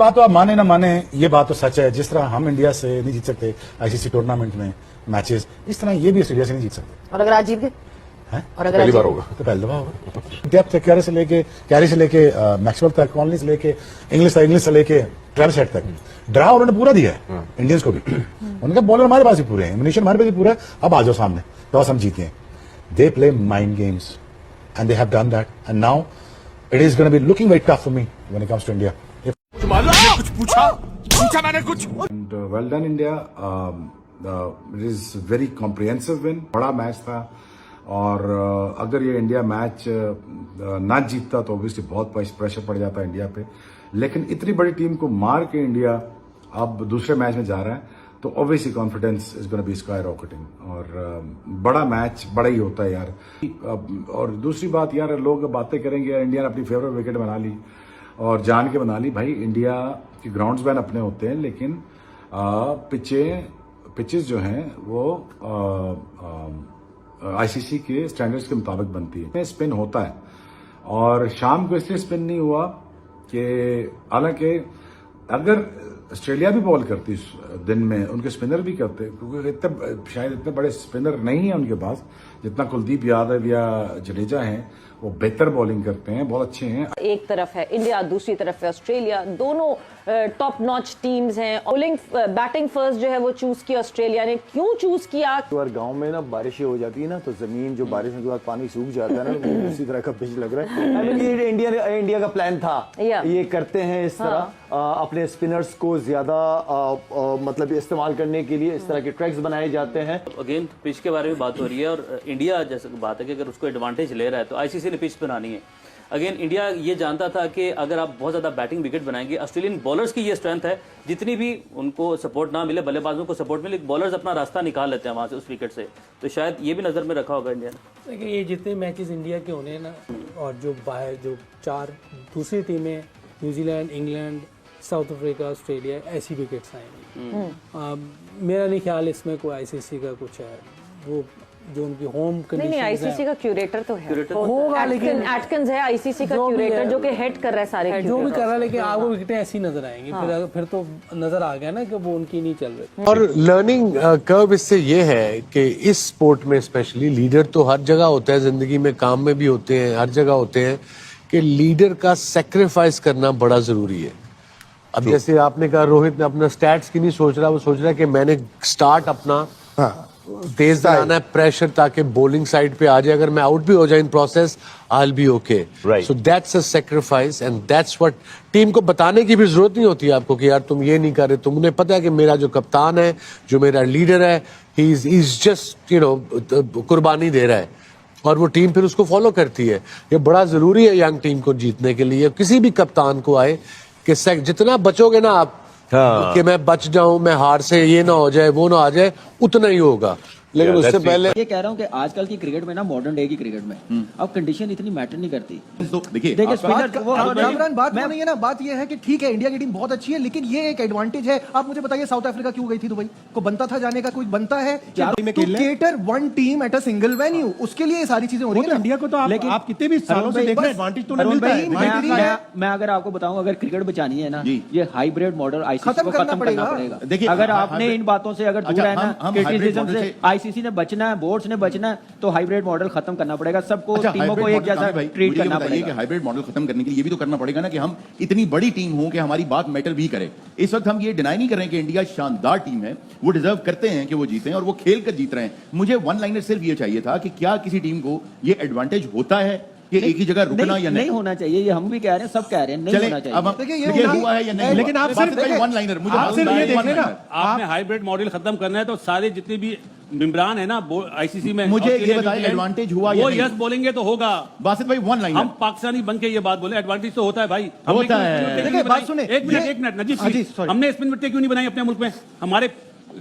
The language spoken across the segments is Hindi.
बात तो आप माने ना माने, ये बात तो सच है, जिस तरह हम इंडिया से नहीं जीत सकते आईसीसी टूर्नामेंट में मैचेस, इस तरह ये भी ऑस्ट्रेलिया से नहीं जीत सकते। और अगर आज जीत गए हैं? और अगर पहली आज बार जीत होगा। तो पहले दफा होगा। डेप्थ है, कैरी से लेके मैक्सवेल तक, कॉलनी से लेके इंग्लिश से लेके ट्रेविस हेड तक ड्रा उन्होंने पूरा दिया है इंडियंस को भी। उनका बॉलर हमारे पास भी पूरे हैं, मनीषर हमारे पास भी पूरा है, अब आ जाओ सामने तो हम जीते हैं। They play mind games and they have done that and now it is gonna be looking very tough for me when it comes to India. कुछ पूछा मैंने कुछ। And well done India. It is very comprehensive win. बड़ा मैच था और अगर ये इंडिया मैच ना जीतता तो ऑब्वियसली बहुत प्रेशर पड़ जाता इंडिया पे, लेकिन इतनी बड़ी टीम को मार के इंडिया अब दूसरे मैच में जा रहा है तो obviously confidence is gonna B sky rocketing. और बड़ा मैच बड़ा ही होता है यार। और दूसरी बात यार, लोग बातें करेंगे इंडिया ने अपनी फेवरेट विकेट बना ली और जान के बना ली। भाई इंडिया के ग्राउंड्स बैन अपने होते हैं, लेकिन पिचेस जो हैं वो आईसीसी के स्टैंडर्ड्स के मुताबिक बनती है। स्पिन होता है और शाम को इसलिए स्पिन नहीं हुआ कि हालांकि अगर ऑस्ट्रेलिया भी बॉल करती दिन में, उनके स्पिनर भी करते, क्योंकि शायद इतने बड़े स्पिनर नहीं है उनके पास जितना कुलदीप यादव या जडेजा हैं। वो बेहतर बॉलिंग करते हैं, बहुत अच्छे हैं। एक तरफ है इंडिया, दूसरी तरफ है ऑस्ट्रेलिया, दोनों टॉप नॉच टीम्स हैं। बॉलिंग बैटिंग फर्स्ट जो है वो चूज किया ऑस्ट्रेलिया ने। क्यों चूज किया? और गांव में ना बारिशें हो जाती है ना, तो जमीन जो बारिश के बाद पानी सूख जाता है ना, तो उसी तरह का पिच लग रहा है। ये इंडिया का प्लान था, ये करते हैं इस तरह अपने स्पिनर्स को ज्यादा मतलब इस्तेमाल करने के लिए इस तरह के ट्रैक्स बनाए जाते हैं। अगेन पिच के बारे में बात हो रही है और इंडिया जैसे बात है कि अगर उसको एडवांटेज ले रहा है तो आईसीसी ने पिच बनानी है। अगेन इंडिया ये जानता था कि अगर आप बहुत ज्यादा बैटिंग विकेट बनाएंगे, ऑस्ट्रेलियन बॉलर्स की ये स्ट्रेंथ है, जितनी भी उनको सपोर्ट ना मिले, बल्लेबाजों को सपोर्ट मिले, बॉलर्स अपना रास्ता निकाल लेते हैं वहां से उस विकेट से। तो शायद ये भी नजर में रखा होगा इंडिया ने। देखिए ये जितने मैचेस इंडिया के होने हैं ना, और जो बाहर जो 4 दूसरी टीमें New Zealand, England, south Africa, Australia, ऐसी विकेट्स आएंगी। मेरा नहीं ख्याल इसमें कोई आईसीसी का कुछ है, वो जो उनकी होम कंडीशन नहीं, आईसीसी का क्यूरेटर तो है, होगा, लेकिन एटकिंस है आईसीसी का क्यूरेटर जो कि हेड कर रहा है सारे, जो भी कर रहा है, लेकिन आपको विकेटें ऐसी नजर आएंगी। फिर तो नजर आ गया ना कि वो उनकी नहीं चल रही। और लर्निंग कर्व इससे ये है कि इस स्पोर्ट में स्पेशली लीडर तो हर जगह होता है, जिंदगी में काम में भी होते हैं, हर जगह होते हैं, कि लीडर का सेक्रीफाइस करना बड़ा जरूरी है। अब जैसे आपने कहा रोहित ने अपना स्टैट्स की नहीं सोच रहा, वो सोच रहा है कि मैंने स्टार्ट अपना तेज बनाना है, प्रेशर, ताकि बॉलिंग साइड पे आ जाए, अगर मैं आउट भी हो जाए in process I will be okay. So that's a sacrifice and that's what team को बताने की भी जरूरत नहीं होती आपको कि यार तुम ये नहीं कर रहे। तुमने पता है कि मेरा जो कप्तान है, जो मेरा लीडर है, he is just you know कुर्बानी दे रहा है और वो टीम फिर उसको फॉलो करती है। ये बड़ा जरूरी है यंग टीम को जीतने के लिए। किसी भी कप्तान को आए कि जितना बचोगे ना आप, कि मैं बच जाऊं, मैं हार से ये ना हो जाए, वो ना आ जाए, उतना ही होगा। लेकिन उससे पहले ये कह रहा हूँ कि आजकल की क्रिकेट में ना, मॉडर्न डे की क्रिकेट में अब कंडीशन इतनी मैटर नहीं करती। तो देखिए बात नहीं है ना, बात ये है कि ठीक है इंडिया की टीम बहुत अच्छी है, लेकिन ये एक एडवांटेज है। आप मुझे बताइए साउथ अफ्रीका क्यों गई थी दुबई? को बनता था जाने का, कोई बनता है to cater one team at a single venue, उसके लिए ये सारी चीजें हो रही है। इंडिया को तो आप कितने भी सालों से देख रहे हैं, एडवांटेज तो नहीं मिलता है। मैं अगर आपको बताऊं, अगर क्रिकेट बचानी है ना, ये हाइब्रिड मॉडल आईसीसी को खत्म करना पड़ेगा। देखिए अगर आपने इन बातों से अगर दूर रहना, क्रिटिसिज्म से, आईसीसी ने बचना है, बोर्ड्स ने बचना है, तो हाइब्रिड मॉडल खत्म करना पड़ेगा। सबको टीमों को एक जैसा ट्रीट करना पड़ेगा। हाइब्रिड मॉडल खत्म करने के लिए ये भी तो करना पड़ेगा ना कि हम इतनी बड़ी टीम हो कि हमारी बात मैटर भी करे। इस वक्त हम ये डिनाई नहीं कर रहे हैं कि इंडिया शानदार टीम है, वो डिजर्व करते हैं कि वो जीतें और वो खेल कर जीत रहे हैं। मुझे वन लाइनर सिर्फ ये चाहिए था कि क्या किसी टीम को ये एडवांटेज होता है कि एक ही जगह रुकना या नहीं होना चाहिए। ये हम भी कह रहे हैं, सब कह रहे हैं नहीं होना चाहिए। अब देखिए हुआ है या नहीं, लेकिन आप सिर्फ वन लाइनर, मुझे ये देखने ना, आपने हाइब्रिड मॉडल खत्म करना है तो सारे जितने भी मेंबरान है ना आईसीसी में, मुझे ये बताएं एडवांटेज हुआ या वो नहीं? यस बोलेंगे तो होगा। बासित भाई वन लाइनर, हम पाकिस्तानी बन के ये बात बोले, एडवांटेज तो होता है भाई, होता है। देखिए बात सुने, एक मिनट नजीब, हमने स्पिन विकेट क्यों नहीं बनाई अपने मुल्क में? हमारे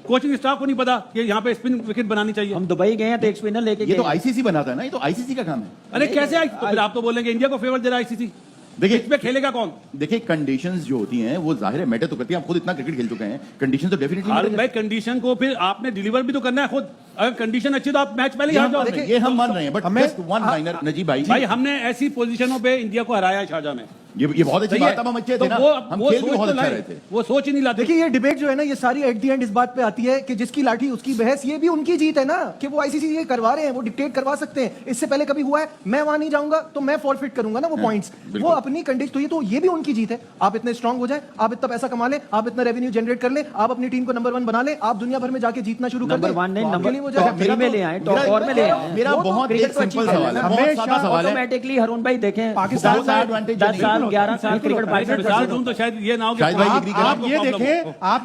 कोचिंग स्टाफ को नहीं पता कि यहाँ पे स्पिन विकेट बनानी चाहिए। हम दुबई गए हैं तो एक स्पिनर लेके ये तो आईसीसी बनाता है ना, ये तो आईसीसी का काम है। अरे कैसे आप तो बोलेंगे इंडिया को फेवर दे रहा है आईसीसी। देखिए इसमें खेलेगा कौन? देखिए कंडीशंस जो होती हैं वो जाहिर है मैटर तो करती हैं। आप खुद इतना क्रिकेट खेल चुके हैं, कंडीशन तो डेफिनेटली भाई कंडीशन को फिर आपने डिलीवर भी तो करना है खुद। अगर कंडीशन अच्छी तो आप मैच पहले ही हार जाओ। ये हम मान रहे हैं, but just one liner Najeeb भाई हमने ऐसी पोजीशनों पे इंडिया को हराया शारजाह में। ये बहुत अच्छी बात है, हम अच्छे थे ना, हम खेल भी बहुत अच्छा रहे थे। वो सोच ही नहीं लाते। देखिए ये डिबेट जो है ना, ये सारी एट द एंड इस बात पे आती है कि जिसकी लाठी उसकी बहस। ये भी उनकी जीत है ना कि वो आईसीसी ये करवा रहे हैं, वो डिक्टेट करवा सकते हैं। इससे पहले कभी हुआ है मैं वहां नहीं जाऊंगा तो मैं फॉरफिट करूंगा ना वो पॉइंट्स, वो अपनी कंडीशन। तो ये भी उनकी जीत है। आप इतने स्ट्रांग हो जाए, आप इतना पैसा कमा लें, आप इतना रेवेन्यू जनरेट कर लें, आप अपनी टीम को नंबर 1 बना लें, आप दुनिया भर में जाके जीतना शुरू कर दें। नंबर 1 नहीं, नंबर 3 में ले आए, टॉप 4 में ले आए। मेरा बहुत एक सिंपल सवाल है, बहुत सादा सवाल है। ऑटोमेटिकली हरुण भाई देखें, पाकिस्तान का 10 साल 11 साल क्रिकेट तो शायद ये ना हो कि आप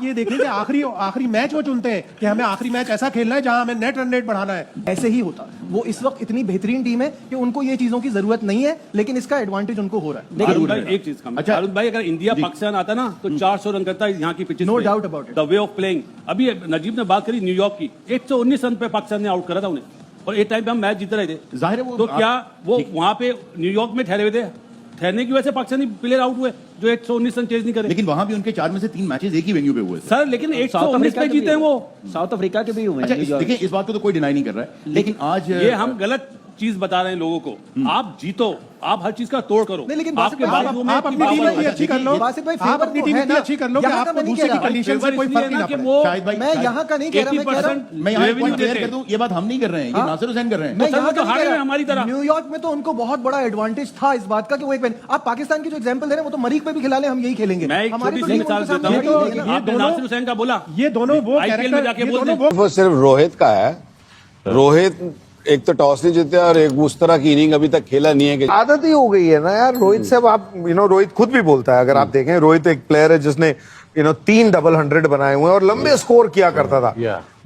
ये देखें कि आखिरी मैच वो चुनते हैं कि हमें आखिरी मैच ऐसा खेलना है जहां हमें नेट रन रेट बढ़ाना है। ऐसे ही होता। वो इस वक्त इतनी बेहतरीन टीम है कि उनको ये चीजों की जरूरत नहीं है, लेकिन इसका एडवांटेज उनको हो रहा है। अरुण भाई एक चीज कम, अच्छा अरुण भाई अगर इंडिया पाकिस्तान आता ना तो 400 रन करता है यहाँ की pitches. No doubt about it. The way of playing. अभी नजीब ने बात करी न्यूयॉर्क की, 119 रन पे पाकिस्तान ने आउट करा था उन्हें, और एक टाइम पे हम मैच जीत रहे थे। जाहिर है वो, तो क्या वो वहां पे न्यूयॉर्क में ठहरे हुए थे? ठहरने की वजह से पाकिस्तानी प्लेयर आउट हुए जो 119 रन चेज नहीं करे। लेकिन वहां भी उनके 4 में से 3 मैचेस एक ही वेन्यू पे हुए सर, लेकिन 119 पे जीते हैं वो। साउथ अफ्रीका के भी हुए। अच्छा देखिए, इस बात को तो कोई डिनाई नहीं कर रहा है, लेकिन आज ये हम गलत चीज बता रहे हैं लोगों को। आप जीतो, आप हर चीज का तोड़ करो। नहीं, लेकिन आपके बाजू में आप अपनी टीम इतनी अच्छी कर लो, आप अपनी टीम इतनी अच्छी कर लो कि आपको दूसरे की कंडीशन से कोई फर्क ना पड़े। शायद भाई मैं यहाँ का नहीं कह रहा, मैं कह रहा हूँ मैं यहाँ पॉइंट क्लियर कर दूं, ये बात हम नहीं कर रहे हैं, ये नासिर हुसैन कर रहे हैं। मैं यहाँ तो हारे हैं हमारी तरह। न्यूयॉर्क में तो उनको बहुत बड़ा एडवांटेज था इस बात का कि वो एक आप पाकिस्तान की जो एग्जांपल दे रहे हैं वो तो मरीक पे भी खिला ले, हम यही खेलेंगे। मैं एक छोटी सी मिसाल देता हूं, आपने नासिर हुसैन का बोला, ये दोनों वो आईपीएल में जाके बोलते हैं वो सिर्फ रोहित का है। रोहित एक तो टॉस नहीं जीते और एक उस तरह की इनिंग अभी तक खेला नहीं है कि आदत ही हो गई है ना यार रोहित से। अब आप रोहित खुद भी बोलता है, अगर आप देखें रोहित एक प्लेयर है जिसने 3 डबल 100 बनाए हुए हैं और लंबे स्कोर किया करता था।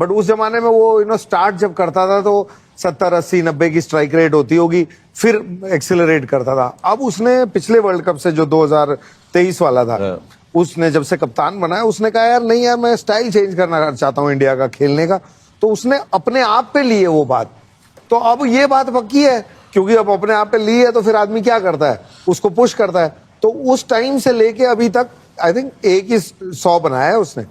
बट उस जमाने में वो स्टार्ट जब करता था तो 70 80 90 की स्ट्राइक रेट होती होगी, फिर एक्सिलरेट करता था। अब उसने पिछले वर्ल्ड कप से जो 2023 वाला था, उसने जब से कप्तान बनाया उसने कहा यार नहीं यार मैं स्टाइल चेंज करना चाहता हूं इंडिया का खेलने का। तो उसने अपने आप पे ली है वो बात। तो अब ये बात पक्की है, क्योंकि अब अपने आप पे ली है तो फिर आदमी क्या करता है, उसको पुश करता है। तो उस टाइम से लेके अभी तक आई थिंक एक ही 100 बनाया है उसने।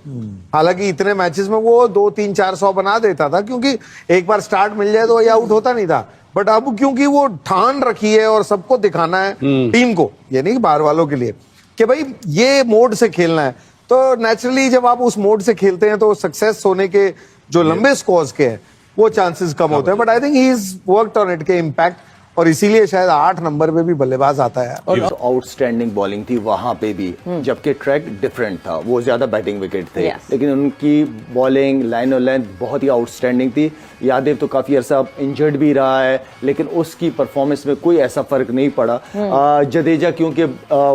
हालांकि इतने मैचेस में वो 2 3 4 100 बना देता था, क्योंकि एक बार स्टार्ट मिल जाए तो ये आउट होता नहीं था। बट अब क्योंकि वो ठान रखी है और सबको दिखाना है टीम को, ये नहीं बाहर वालों के लिए कि भाई ये मोड से खेलना है, तो नेचुरली जब आप उस मोड से खेलते हैं तो सक्सेस होने के जो लंबे स्कोर्स के हैं वो चांसेस कम होते हैं। But I think he is worked on it के इम्पैक्ट, और इसीलिए शायद 8 नंबर पे भी बल्लेबाज आता है। और आउटस्टैंडिंग बॉलिंग थी वहां पे भी, जबकि ट्रैक डिफरेंट था, वो ज्यादा बैटिंग विकेट थे। लेकिन उनकी बॉलिंग लाइन और लेंथ बहुत ही आउटस्टैंडिंग थी। यादव तो काफी अरसा इंजर्ड भी रहा है, लेकिन उसकी परफॉर्मेंस में कोई ऐसा फर्क नहीं पड़ा। जडेजा क्योंकि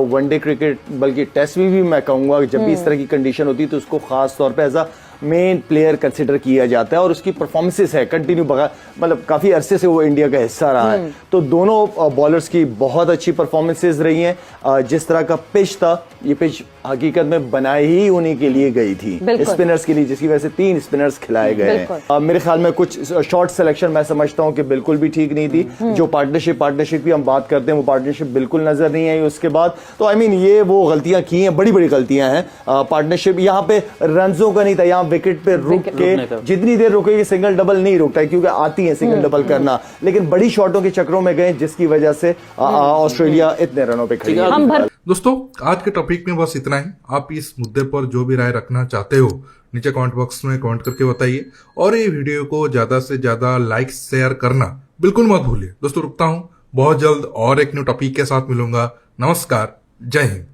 वनडे क्रिकेट बल्कि टेस्ट में भी मैं कहूंगा जब भी इस तरह की कंडीशन होती है तो उसको खास तौर पर as a main player consider किया जाता है, और उसकी परफॉर्मेंसेस है कंटिन्यू मतलब काफी अरसे से वो इंडिया का हिस्सा रहा है। तो दोनों बॉलर्स की बहुत अच्छी परफॉर्मेंसेस रही हैं। जिस तरह का पिच था, ये पिच हकीकत में बनाई ही उन्हीं के लिए गई थी, स्पिनर्स के लिए, जिसकी वजह से 3 स्पिनर्स खिलाए गए हैं। मेरे ख्याल में कुछ शॉर्ट सिलेक्शन मैं समझता हूं कि बिल्कुल भी ठीक नहीं थी। जो पार्टनरशिप की हम बात करते हैं वो पार्टनरशिप बिल्कुल नजर नहीं आई उसके बाद। तो आई मीन ये वो गलतियां की हैं, बड़ी बड़ी गलतियां हैं। पार्टनरशिप यहाँ पे रनों का नहीं था, यहाँ विकेट पे रुक के जितनी देर रुकेगी सिंगल डबल नहीं रुकता है, क्योंकि आती है सिंगल डबल करना, लेकिन बड़ी शॉटों के चक्रों में गए जिसकी वजह से ऑस्ट्रेलिया इतने रनों पे खड़ी है। दोस्तों आज के टॉपिक में बस इतना ही। आप इस मुद्दे पर जो भी राय रखना चाहते हो नीचे कमेंट बॉक्स में कमेंट करके बताइए, और ये वीडियो को ज्यादा से ज्यादा लाइक शेयर करना बिल्कुल मत भूलिए। दोस्तों रुकता हूं, बहुत जल्द और एक न्यू टॉपिक के साथ मिलूंगा। नमस्कार, जय हिंद।